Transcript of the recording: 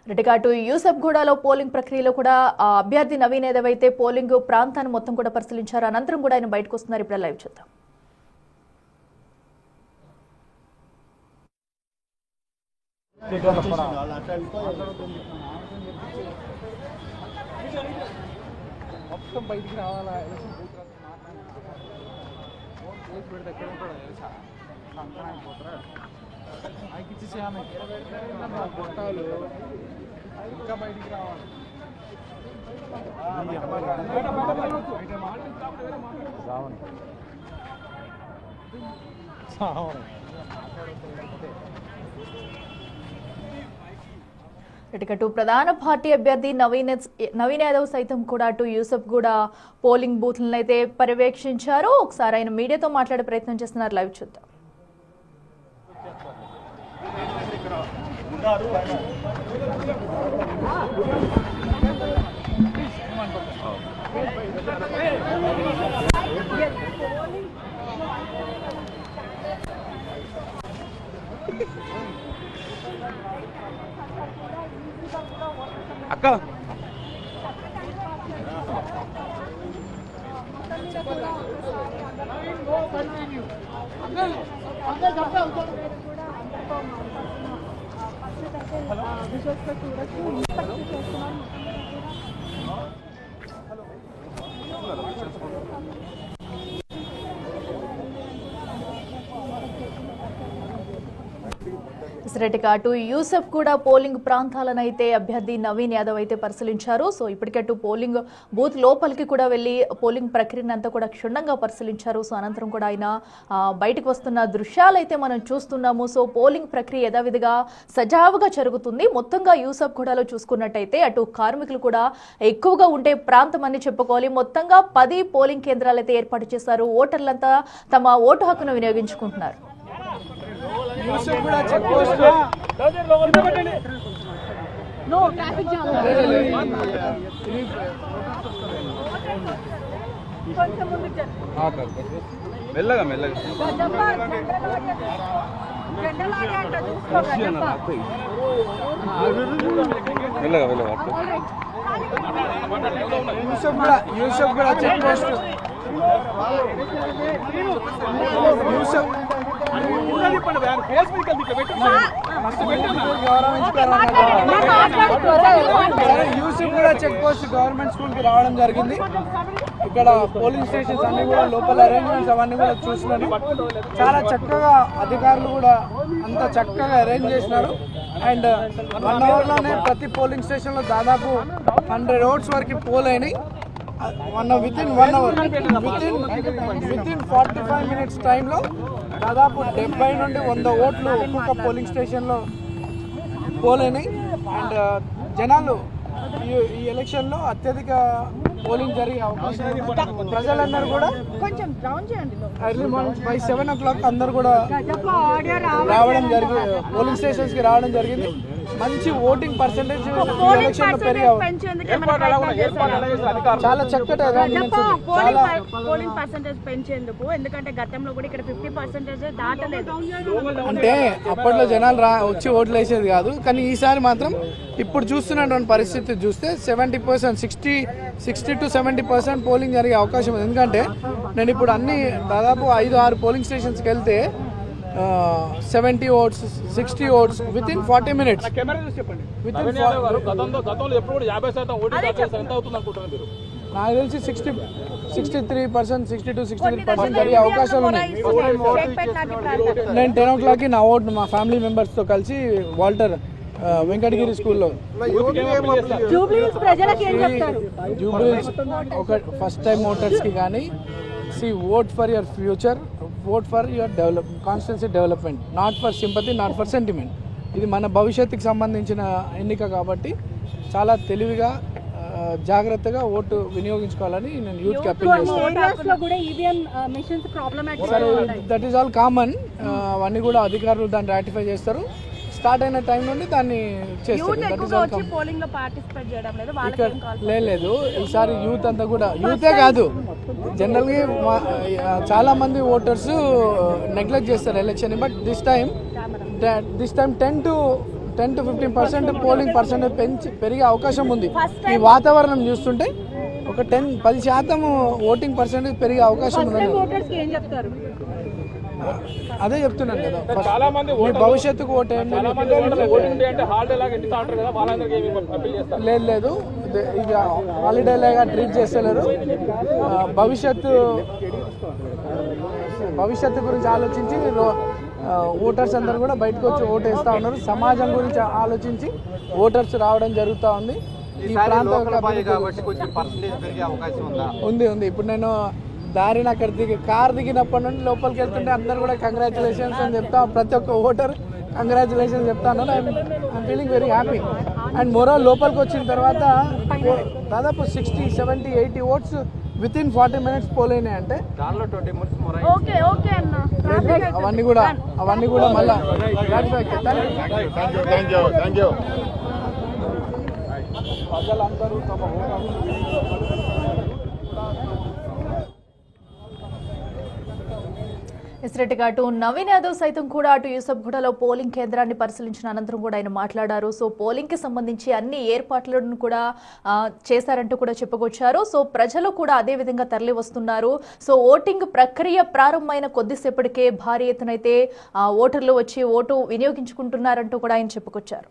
రెడ్డికాటు యూసఫ్గూడలో polling ప్రక్రియలో కూడా అభ్యర్థి నవీన్ ఏదైతే పోలింగ్ ప్రాంతాన్ని మొత్తం కూడా పరిశీలించారు. అనంతరం కూడా ఆయన బయటకు వస్తున్నారు. ఇప్పుడు లైవ్ చూద్దాం. మొత్తం బయటికి రావాలా కొట్టాలు ఇంకా బయటికి రావాలి. ఇటు ప్రధాన పార్టీ అభ్యర్థి నవీన్ యాదవ్ సైతం కూడా అటు యూసఫ్గూడ పోలింగ్ బూత్లను అయితే పర్యవేక్షించారు. ఒకసారి ఆయన మీడియాతో మాట్లాడే ప్రయత్నం చేస్తున్నారు. లైవ్ చూద్దాం. అక్క అటు యూసఫ్ కూడా పోలింగ్ ప్రాంతాలను అయితే అభ్యర్థి నవీన్ యాదవ్ అయితే పరిశీలించారు. సో ఇప్పటికట్టు పోలింగ్ బూత్ లోపలికి కూడా వెళ్లి పోలింగ్ ప్రక్రియను అంతా కూడా క్షుణ్ణంగా పరిశీలించారు. సో అనంతరం కూడా ఆయన బయటకు వస్తున్న దృశ్యాలు అయితే మనం చూస్తున్నాము. సో పోలింగ్ ప్రక్రియ యథావిధిగా సజావుగా జరుగుతుంది. మొత్తంగా యూసఫ్ గూడలో చూసుకున్నట్టయితే అటు కార్మికులు కూడా ఎక్కువగా ఉండే ప్రాంతం అని చెప్పుకోవాలి. మొత్తంగా 10 పోలింగ్ కేంద్రాలు అయితే ఏర్పాటు చేశారు. ఓటర్లంతా తమ ఓటు హక్కును వినియోగించుకుంటున్నారు. మెల్లగా మెల్లగా యూసఫ్ కూడా చెక్ పోస్ట్ యూసఫ్ కూడా చెక్ పోస్ట్ గవర్నమెంట్ స్కూల్ కి రావడం జరిగింది. ఇక్కడ పోలింగ్ స్టేషన్స్ అన్ని కూడా లోపల అరేంజ్మెంట్స్ అవన్నీ కూడా చూసినారు. చాలా చక్కగా అధికారులు కూడా అంత చక్కగా అరేంజ్ చేసినారు. అండ్ 1 hour లోనే ప్రతి పోలింగ్ స్టేషన్ లో దాదాపు 100 ఓట్స్ వరకు పోల్ అయినాయి. వితిన్ 1 hour వితిన్ 45 minutes టైంలో దాదాపు 70 నుండి 100 ఓట్లు ఒక్కొక్క పోలింగ్ స్టేషన్లో పోల్ అయినాయి. అండ్ జనాలు ఈ ఎలక్షన్లో అత్యధిక పోలింగ్ జరిగే అవకాశం ప్రజలందరూ కూడా కొంచెం ఎర్లీ మార్నింగ్ బై 7 o'clock అందరూ కూడా రావడం జరిగింది. పోలింగ్ స్టేషన్స్కి రావడం జరిగింది. మంచి ఓటింగ్ పర్సెంటేజ్ ఎలక్షన్ లో చాలా చక్కటి పోలింగ్ పర్సెంటేజ్ పెంచేందుకు. ఎందుకంటే గతంలో కూడా ఇక్కడ 50% దాటలేదు. అంటే అప్పట్లో జనాలు వచ్చి ఓట్లు వేసేది కాదు. కానీ ఈసారి మాత్రం ఇప్పుడు చూస్తున్నటువంటి పరిస్థితి చూస్తే 70%, 60 to 70% పోలింగ్ జరిగే అవకాశం ఉంది. ఎందుకంటే నేను ఇప్పుడు అన్ని దాదాపు 5-6 పోలింగ్ స్టేషన్స్కి వెళ్తే 70 ఓట్స్, 60 ఓట్స్ వితిన్ 40 minutes. నాకు తెలిసి 63%, 62-63% జరిగే అవకాశాలు ఉన్నాయి. నేను 10 o'clock నా ఓటు మా ఫ్యామిలీ మెంబర్స్తో కలిసి వాల్టర్ వెంకటగిరి స్కూల్లో జూబ్లీహిల్స్ ఒక ఫస్ట్ టైం ఓటర్స్కి కానీ vote for your future, vote for your constituency development, not for sympathy, not for sentiment. ఇది మన భవిష్యత్తుకి సంబంధించిన ఎన్నిక కాబట్టి చాలా తెలివిగా జాగ్రత్తగా ఓటు వినియోగించుకోవాలని నేను యూత్ కి అప్పీల్ చేస్తాను. That is all common. అవన్నీ కూడా అధికారులు దాన్ని రాటిఫై చేస్తారు. స్టార్ట్ అయిన టైం నుండి దాన్ని చేస్తారు. లేదు ఈసారి యూత్ అంతా కూడా, యూతే కాదు జనరల్గా చాలా మంది ఓటర్స్ నెగ్లెక్ట్ చేస్తారు election. But this time 10 to 10 to 15% polling percentage పెరిగే అవకాశం ఉంది. ఈ వాతావరణం చూస్తుంటే ఒక 10% ఓటింగ్ పర్సెంటేజ్ పెరిగే అవకాశం ఉంది. అదే చెప్తున్నాను కదా, మీ భవిష్యత్తుకు ఓటేయండి. లేదు ఇది హాలిడే లాగా ట్రీట్ చేస్తలేరు. భవిష్యత్తు గురించి ఆలోచించి ఓటర్స్ అందరూ కూడా బయటకు వచ్చి ఓటు వేస్తూ ఉన్నారు. సమాజం గురించి ఆలోచించి ఓటర్స్ రావడం జరుగుతూ ఉంది. ఈ ప్రాంతం ఉంది. ఇప్పుడు నేను దారిని అక్కడ కార్ దిగినప్పటి నుండి లోపలికి వెళ్తుంటే అందరు కూడా కంగ్రాచులేషన్స్ అని చెప్తా, ప్రతి ఒక్క ఓటర్ కంగ్రాచులేషన్స్ చెప్తాను. I'm feeling very happy. And మోరల్ లోపలికి వచ్చిన తర్వాత దాదాపు 60, 70, 80 votes within 40 minutes poll అయినాయి. అంటే అవన్నీ కూడా మళ్ళీ ప్రజలందరూ తమ ఇస్రెట్టిగా అటు నవీన్ యాదవ్ సైతం కూడా అటు యూసఫ్గూడలో పోలింగ్ కేంద్రాన్ని పరిశీలించిన అనంతరం కూడా ఆయన మాట్లాడారు. సో పోలింగ్కి సంబంధించి అన్ని ఏర్పాట్లను కూడా చేశారంటూ కూడా చెప్పుకొచ్చారు. సో ప్రజలు కూడా అదే విధంగా తరలి వస్తున్నారు. సో ఓటింగ్ ప్రక్రియ ప్రారంభమైన కొద్దిసేపటికే భారీ ఎత్తునైతే ఓటర్లు వచ్చి ఓటు వినియోగించుకుంటున్నారంటూ కూడా ఆయన చెప్పుకొచ్చారు.